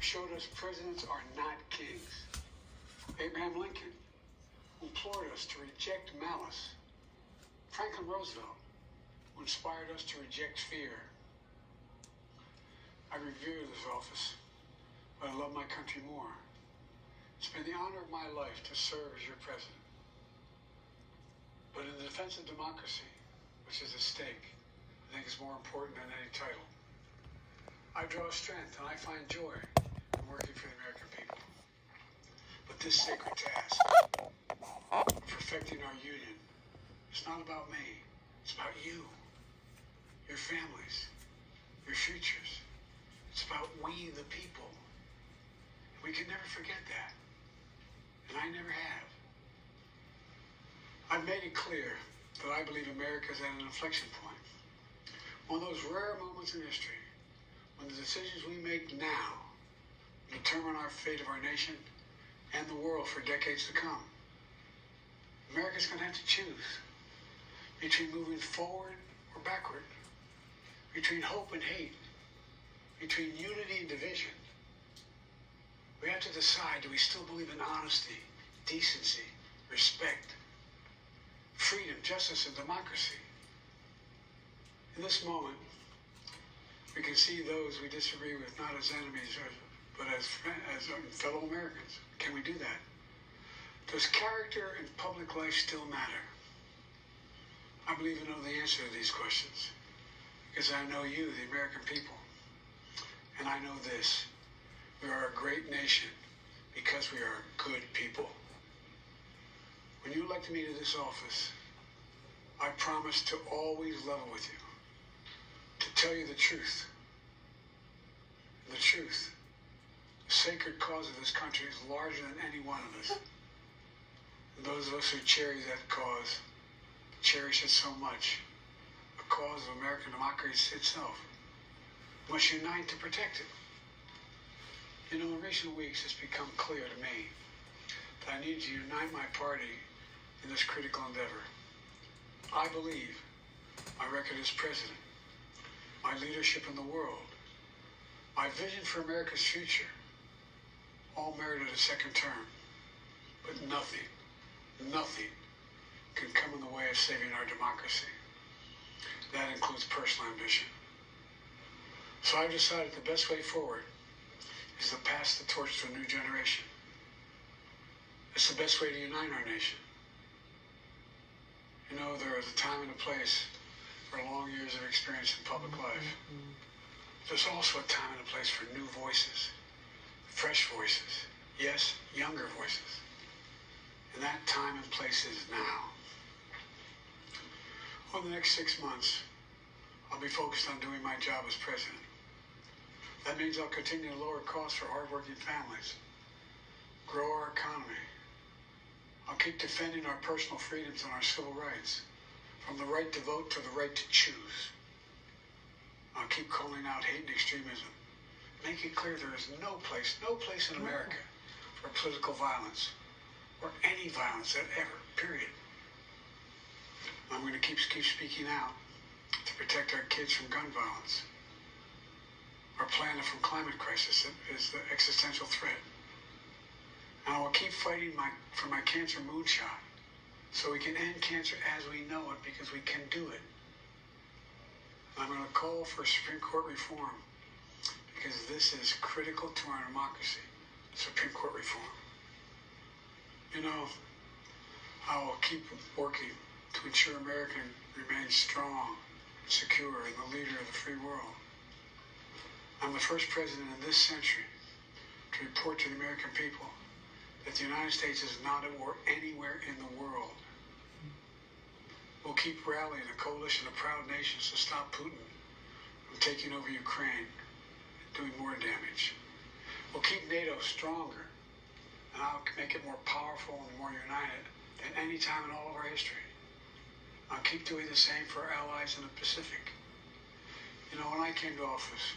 showed us presidents are not kings. Abraham Lincoln implored us to reject malice. Franklin Roosevelt inspired us to reject fear. I revere this office, but I love my country more. It's been the honor of my life to serve as your president. But in the defense of democracy, which is at stake, I think is more important than any title. I draw strength and I find joy in working for the American people. But this sacred task of perfecting our union, it's not about me. It's about you, your families, your futures. It's about we, the people. We can never forget that. And I never have. I've made it clear that I believe America is at an inflection point. One of those rare moments in history when the decisions we make now determine our fate of our nation and the world for decades to come. America's going to have to choose between moving forward or backward, between hope and hate, between unity and division. We have to decide, do we still believe in honesty, decency, respect, freedom, justice, and democracy? In this moment, we can see those we disagree with not as enemies, but as fellow Americans. Can we do that? Does character in public life still matter? I believe I know the answer to these questions because I know you, the American people. And I know this. We are a great nation because we are good people. When you elected me to this office, I promised to always level with you, to tell you the truth. The truth. The sacred cause of this country is larger than any one of us. And those of us who cherish that cause, cherish it so much. The cause of American democracy itself. Must unite to protect it. You know, in recent weeks, it's become clear to me that I need to unite my party in this critical endeavor. I believe my record as president, my leadership in the world, my vision for America's future, all merited a second term. But nothing can come in the way of saving our democracy. That includes personal ambition. So I've decided the best way forward is to pass the torch to a new generation. It's the best way to unite our nation. You know, there is a time and a place for long years of experience in public life. There's also a time and a place for new voices, fresh voices, yes, younger voices. And that time and place is now. Over the next 6 months, I'll be focused on doing my job as president. That means I'll continue to lower costs for hardworking families, grow our economy. I'll keep defending our personal freedoms and our civil rights, from the right to vote to the right to choose. I'll keep calling out hate and extremism, make it clear there is no place in America for political violence, or any violence ever, period. I'm going to keep speaking out to protect our kids from gun violence. Our planet from climate crisis is the existential threat. And I will keep fighting for my cancer moonshot so we can end cancer as we know it, because we can do it. I'm going to call for Supreme Court reform because this is critical to our democracy, Supreme Court reform. You know, I will keep working to ensure America remains strong, secure, and the leader of the free world. I'm the first president in this century to report to the American people that the United States is not at war anywhere in the world. We'll keep rallying a coalition of proud nations to stop Putin from taking over Ukraine and doing more damage. We'll keep NATO stronger, and I'll make it more powerful and more united than any time in all of our history. I'll keep doing the same for our allies in the Pacific. You know, when I came to office,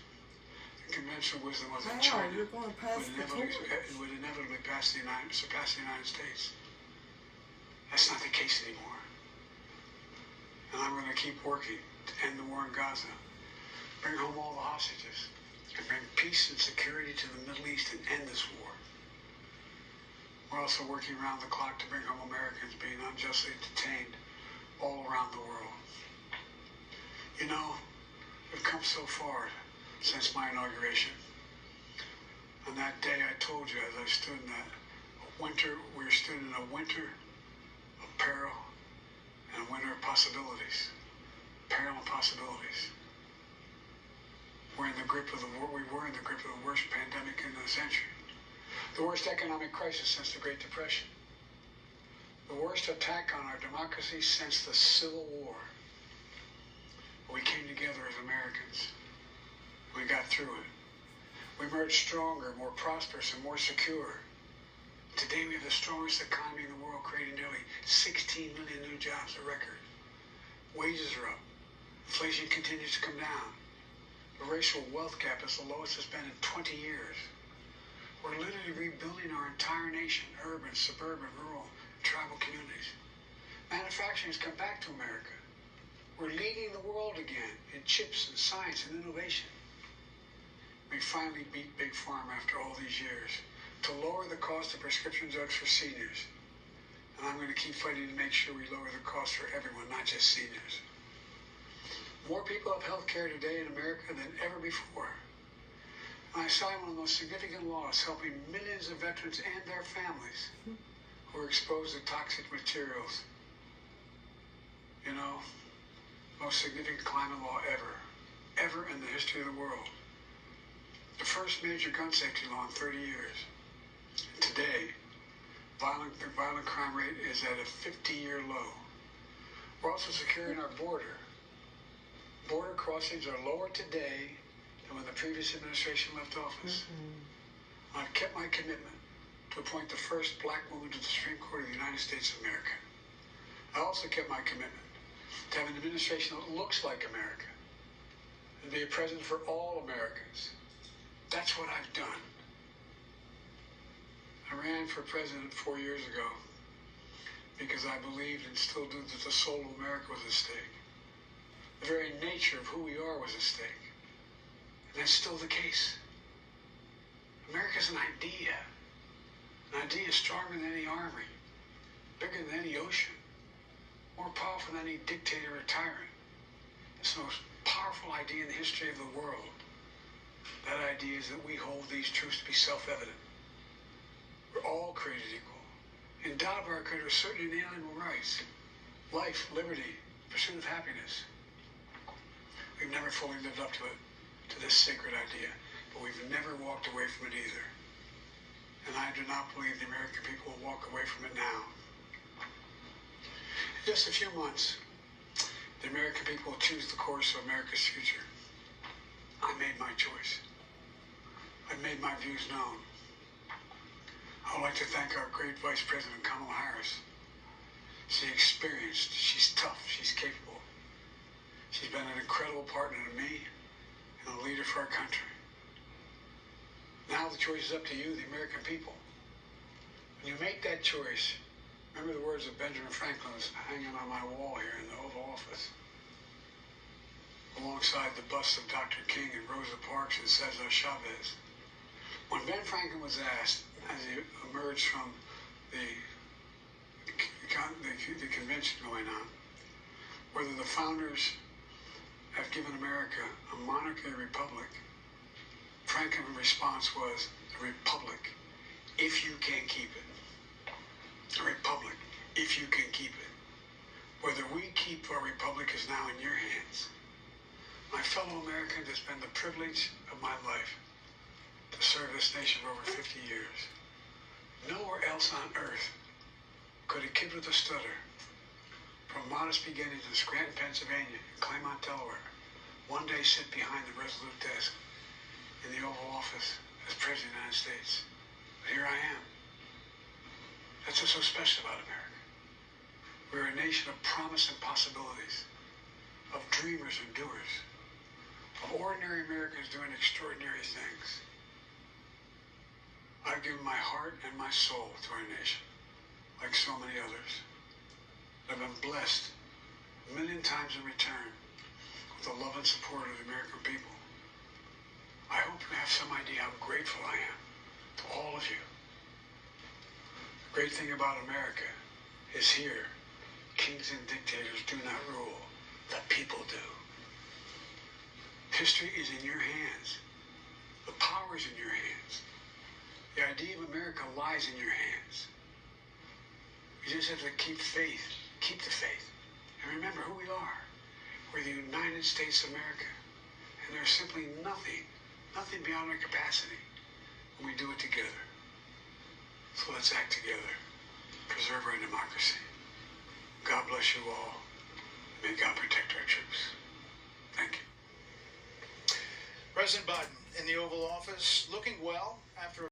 the conventional wisdom was that China would inevitably surpass the United States. That's not the case anymore. And I'm going to keep working to end the war in Gaza, bring home all the hostages, and bring peace and security to the Middle East and end this war. We're also working around the clock to bring home Americans being unjustly detained all around the world. You know, we've come so far since my inauguration. On that day, I told you as I stood in that winter, we stood in a winter of peril and a winter of possibilities. Peril and possibilities. We were in the grip of the worst pandemic in the century. The worst economic crisis since the Great Depression. The worst attack on our democracy since the Civil War. We came together as Americans. We got through it. We emerged stronger, more prosperous, and more secure. Today we have the strongest economy in the world, creating nearly 16 million new jobs, a record. Wages are up. Inflation continues to come down. The racial wealth gap is the lowest it's been in 20 years. We're literally rebuilding our entire nation, urban, suburban, rural, tribal communities. Manufacturing has come back to America. We're leading the world again in chips and science and innovation. We finally beat Big Pharma after all these years to lower the cost of prescription drugs for seniors. And I'm going to keep fighting to make sure we lower the cost for everyone, not just seniors. More people have health care today in America than ever before. And I signed one of the most significant laws helping millions of veterans and their families who are exposed to toxic materials. You know, most significant climate law ever in the history of the world. The first major gun safety law in 30 years. And today, the violent crime rate is at a 50-year low. We're also securing our border. Border crossings are lower today than when the previous administration left office. I've kept my commitment to appoint the first black woman to the Supreme Court of the United States of America. I also kept my commitment to have an administration that looks like America and be a president for all Americans. That's what I've done. I ran for president 4 years ago because I believed and still do that the soul of America was at stake. The very nature of who we are was at stake. And that's still the case. America's an idea. An idea stronger than any army, bigger than any ocean, more powerful than any dictator or tyrant. It's the most powerful idea in the history of the world. That idea is that we hold these truths to be self-evident. We're all created equal. Endowed by our Creator with certain inalienable rights. Life, liberty, pursuit of happiness. We've never fully lived up to it, to this sacred idea, but we've never walked away from it either. And I do not believe the American people will walk away from it now. In just a few months, the American people will choose the course of America's future. I made my choice. I made my views known. I would like to thank our great Vice President Kamala Harris. She's experienced, she's tough, she's capable. She's been an incredible partner to me and a leader for our country. Now the choice is up to you, the American people. When you make that choice, remember the words of Benjamin Franklin hanging on my wall here in the Oval Office, alongside the bust of Dr. King and Rosa Parks and Cesar Chavez. When Ben Franklin was asked, as he emerged from the convention going on, whether the founders have given America a monarchy or republic, Franklin's response was, a republic, if you can keep it. A republic, if you can keep it. Whether we keep our republic is now in your hands. My fellow Americans, it's been the privilege of my life to serve this nation for over 50 years. Nowhere else on earth could a kid with a stutter, from modest beginnings in Scranton, Pennsylvania, and Claremont, Delaware, one day sit behind the resolute desk in the Oval Office as President of the United States. But here I am. That's what's so special about America. We're a nation of promise and possibilities, of dreamers and doers, of ordinary Americans doing extraordinary things. I've given my heart and my soul to our nation, like so many others. I've been blessed a million times in return with the love and support of the American people. I hope you have some idea how grateful I am to all of you. The great thing about America is here, kings and dictators do not rule, the people do. History is in your hands. The power is in your hands. The idea of America lies in your hands. You just have to keep faith, keep the faith, and remember who we are. We're the United States of America, and there's simply nothing beyond our capacity when we do it together. So let's act together, preserve our democracy. God bless you all. May God protect our troops. Thank you. President Biden in the Oval Office looking well after